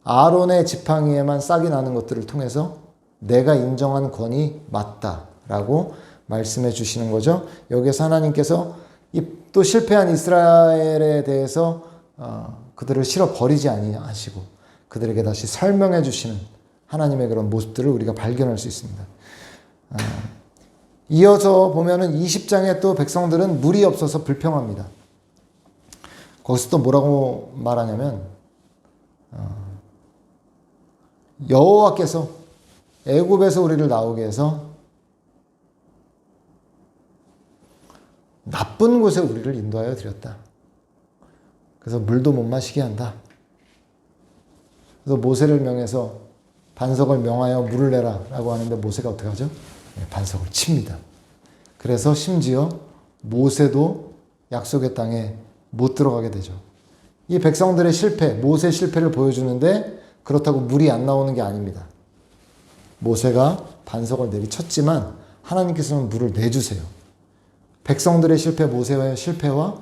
아론의 지팡이에만 싹이 나는 것들을 통해서 내가 인정한 권이 맞다라고 말씀해 주시는 거죠. 여기서 하나님께서 또 실패한 이스라엘에 대해서 그들을 실어 버리지 아니하시고 그들에게 다시 설명해 주시는 하나님의 그런 모습들을 우리가 발견할 수 있습니다. 이어서 보면은 20장에 또 백성들은 물이 없어서 불평합니다. 거기서 또 뭐라고 말하냐면 여호와께서 애굽에서 우리를 나오게 해서 나쁜 곳에 우리를 인도하여 드렸다. 그래서 물도 못 마시게 한다. 그래서 모세를 명해서 반석을 명하여 물을 내라 라고 하는데 모세가 어떻게 하죠? 반석을 칩니다. 그래서 심지어 모세도 약속의 땅에 못 들어가게 되죠. 이 백성들의 실패, 모세의 실패를 보여주는데 그렇다고 물이 안 나오는 게 아닙니다. 모세가 반석을 내리쳤지만 하나님께서는 물을 내주세요. 백성들의 실패, 모세의 실패와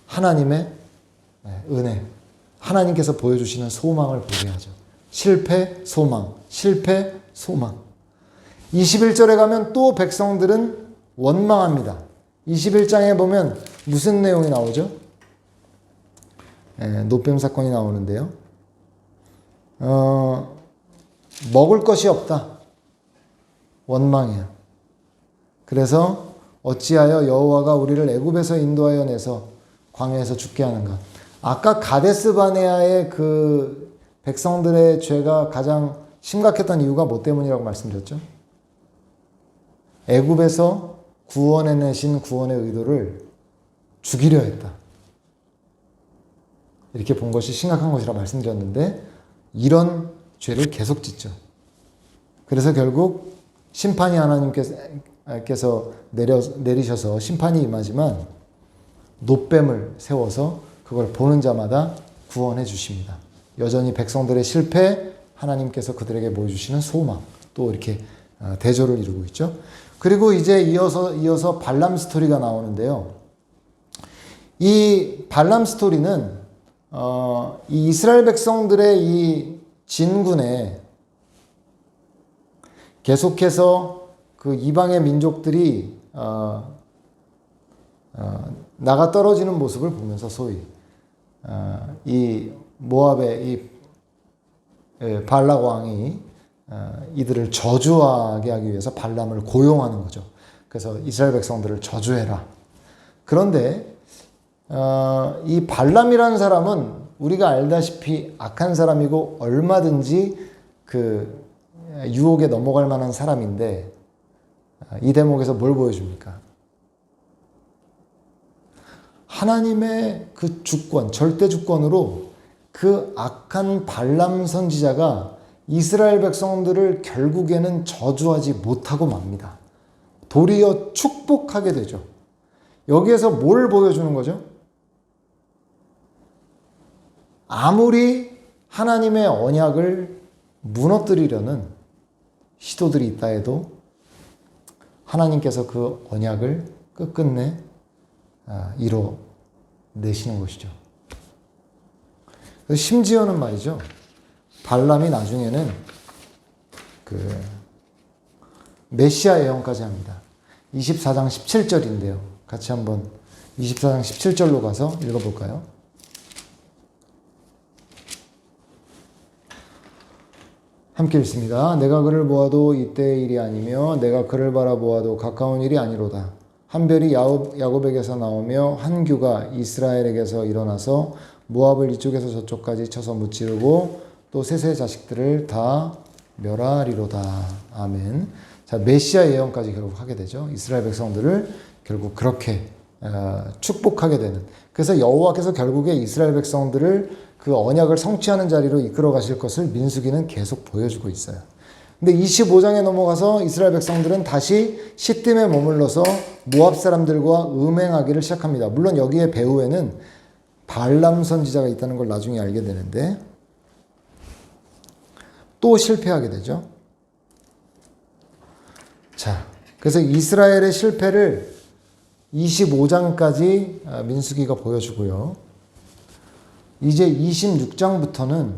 하나님의 은혜, 하나님께서 보여주시는 소망을 보게 하죠. 실패, 소망, 실패, 소망. 21절에 가면 또 백성들은 원망합니다. 21장에 보면 무슨 내용이 나오죠? 노뱀 사건이 나오는데요. 먹을 것이 없다. 원망이야. 그래서 어찌하여 여호와가 우리를 애굽에서 인도하여 내서 광야에서 죽게 하는가. 아까 가데스 바네아의 그 백성들의 죄가 가장 심각했던 이유가 뭐 때문이라고 말씀드렸죠? 애굽에서 구원해내신 구원의 의도를 죽이려 했다. 이렇게 본 것이 심각한 것이라 말씀드렸는데 이런 죄를 계속 짓죠. 그래서 결국 심판이 하나님께서 내리셔서 심판이 임하지만 노뱀을 세워서 그걸 보는 자마다 구원해 주십니다. 여전히 백성들의 실패, 하나님께서 그들에게 보여주시는 소망, 또 이렇게 대조를 이루고 있죠. 그리고 이제 이어서 발람 스토리가 나오는데요. 이 발람 스토리는 이 이스라엘 백성들의 이 진군에 계속해서 그 이방의 민족들이 나가 떨어지는 모습을 보면서 소위 이 모압의 이 발락 왕이 이들을 저주하게 하기 위해서 발람을 고용하는 거죠. 그래서 이스라엘 백성들을 저주해라. 그런데 이 발람이라는 사람은 우리가 알다시피 악한 사람이고 얼마든지 그 유혹에 넘어갈 만한 사람인데 이 대목에서 뭘 보여줍니까? 하나님의 그 주권, 절대 주권으로 그 악한 발람 선지자가 이스라엘 백성들을 결국에는 저주하지 못하고 맙니다. 도리어 축복하게 되죠. 여기에서 뭘 보여주는 거죠? 아무리 하나님의 언약을 무너뜨리려는 시도들이 있다 해도 하나님께서 그 언약을 끝끝내 이뤄내시는 것이죠. 심지어는 말이죠. 발람이 나중에는 그 메시아 예언까지 합니다. 24장 17절인데요. 같이 한번 24장 17절로 가서 읽어볼까요? 함께 읽습니다. 내가 그를 보아도 이때의 일이 아니며 내가 그를 바라보아도 가까운 일이 아니로다. 한 별이 야곱에게서 나오며 한 규가 이스라엘에게서 일어나서 모압을 이쪽에서 저쪽까지 쳐서 무찌르고 또 셋의 자식들을 다 멸하리로다. 아멘. 자, 메시아 예언까지 결국 하게 되죠. 이스라엘 백성들을 결국 그렇게 축복하게 되는. 그래서 여호와께서 결국에 이스라엘 백성들을 그 언약을 성취하는 자리로 이끌어 가실 것을 민수기는 계속 보여주고 있어요. 근데 25장에 넘어가서 이스라엘 백성들은 다시 시딤에 머물러서 모압 사람들과 음행하기를 시작합니다. 물론 여기에 배후에는 발람 선지자가 있다는 걸 나중에 알게 되는데 또 실패하게 되죠. 자, 그래서 이스라엘의 실패를 25장까지 민수기가 보여주고요. 이제 26장부터는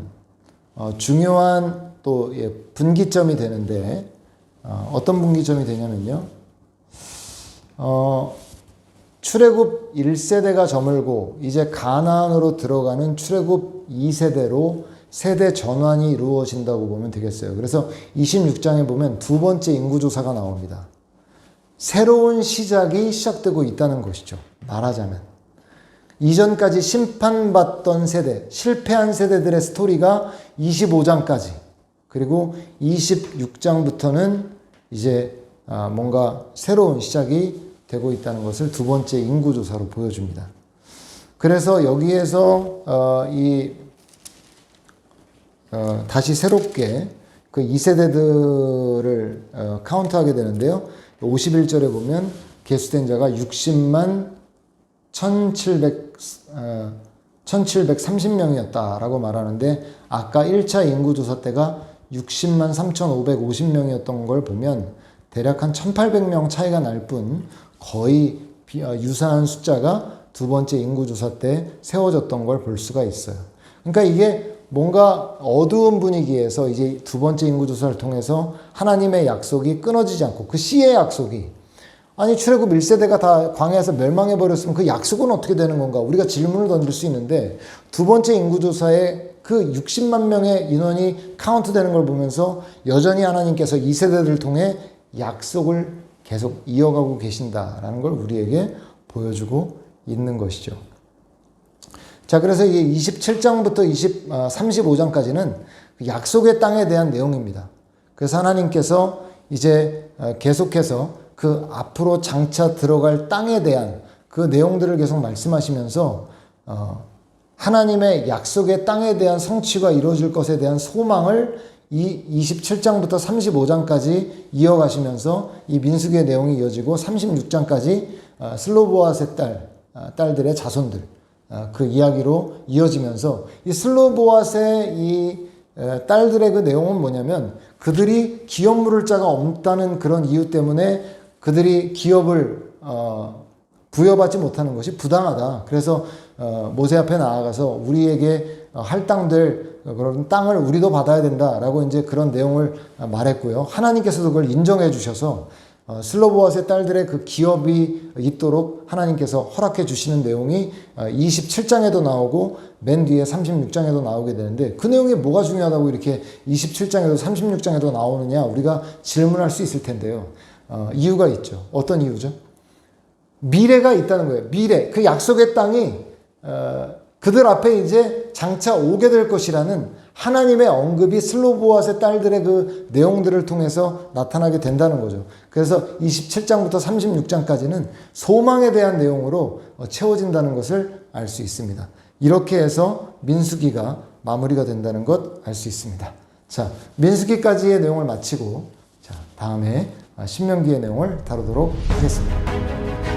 중요한 또 분기점이 되는데 어떤 분기점이 되냐면요. 출애굽 1세대가 저물고 이제 가나안으로 들어가는 출애굽 2세대로 세대 전환이 이루어진다고 보면 되겠어요. 그래서 26장에 보면 두 번째 인구조사가 나옵니다. 새로운 시작이 시작되고 있다는 것이죠. 말하자면. 이전까지 심판받던 세대, 실패한 세대들의 스토리가 25장까지, 그리고 26장부터는 이제 뭔가 새로운 시작이 되고 있다는 것을 두 번째 인구조사로 보여줍니다. 그래서 여기에서 다시 새롭게 그 2세대들을 카운트하게 되는데요. 51절에 보면 계수된 자가 60만 1730명이었다라고 말하는데 아까 1차 인구조사 때가 60만 3,550명이었던 걸 보면 대략 한 1,800명 차이가 날 뿐 거의 유사한 숫자가 두 번째 인구조사 때 세워졌던 걸 볼 수가 있어요. 그러니까 이게 뭔가 어두운 분위기에서 이제 두 번째 인구조사를 통해서 하나님의 약속이 끊어지지 않고 그 씨의 약속이 아니 출애굽 1세대가 다 광야에서 멸망해버렸으면 그 약속은 어떻게 되는 건가 우리가 질문을 던질 수 있는데 두 번째 인구조사에 그 60만 명의 인원이 카운트되는 걸 보면서 여전히 하나님께서 2세대들을 통해 약속을 계속 이어가고 계신다라는 걸 우리에게 보여주고 있는 것이죠. 자, 그래서 이게 27장부터 35장까지는 약속의 땅에 대한 내용입니다. 그래서 하나님께서 이제 계속해서 그 앞으로 장차 들어갈 땅에 대한 그 내용들을 계속 말씀하시면서 하나님의 약속의 땅에 대한 성취가 이루어질 것에 대한 소망을 이 27장부터 35장까지 이어가시면서 이 민수기의 내용이 이어지고 36장까지 슬로보아스의 딸들의 자손들 그 이야기로 이어지면서 이 슬로보아스의 이 딸들의 그 내용은 뭐냐면 그들이 기업 물을 자가 없다는 그런 이유 때문에 그들이 기업을 부여받지 못하는 것이 부당하다. 그래서 모세 앞에 나아가서 우리에게 할당될 그런 땅을 우리도 받아야 된다라고 이제 그런 내용을 말했고요. 하나님께서도 그걸 인정해 주셔서 슬로보아스의 딸들의 그 기업이 있도록 하나님께서 허락해 주시는 내용이 27장에도 나오고 맨 뒤에 36장에도 나오게 되는데 그 내용이 뭐가 중요하다고 이렇게 27장에도 36장에도 나오느냐 우리가 질문할 수 있을 텐데요. 이유가 있죠. 어떤 이유죠? 미래가 있다는 거예요. 미래. 그 약속의 땅이 그들 앞에 이제 장차 오게 될 것이라는 하나님의 언급이 슬로보아스의 딸들의 그 내용들을 통해서 나타나게 된다는 거죠. 그래서 27장부터 36장까지는 소망에 대한 내용으로 채워진다는 것을 알 수 있습니다. 이렇게 해서 민수기가 마무리가 된다는 것 알 수 있습니다. 자, 민수기까지의 내용을 마치고 자, 다음에 신명기의 내용을 다루도록 하겠습니다.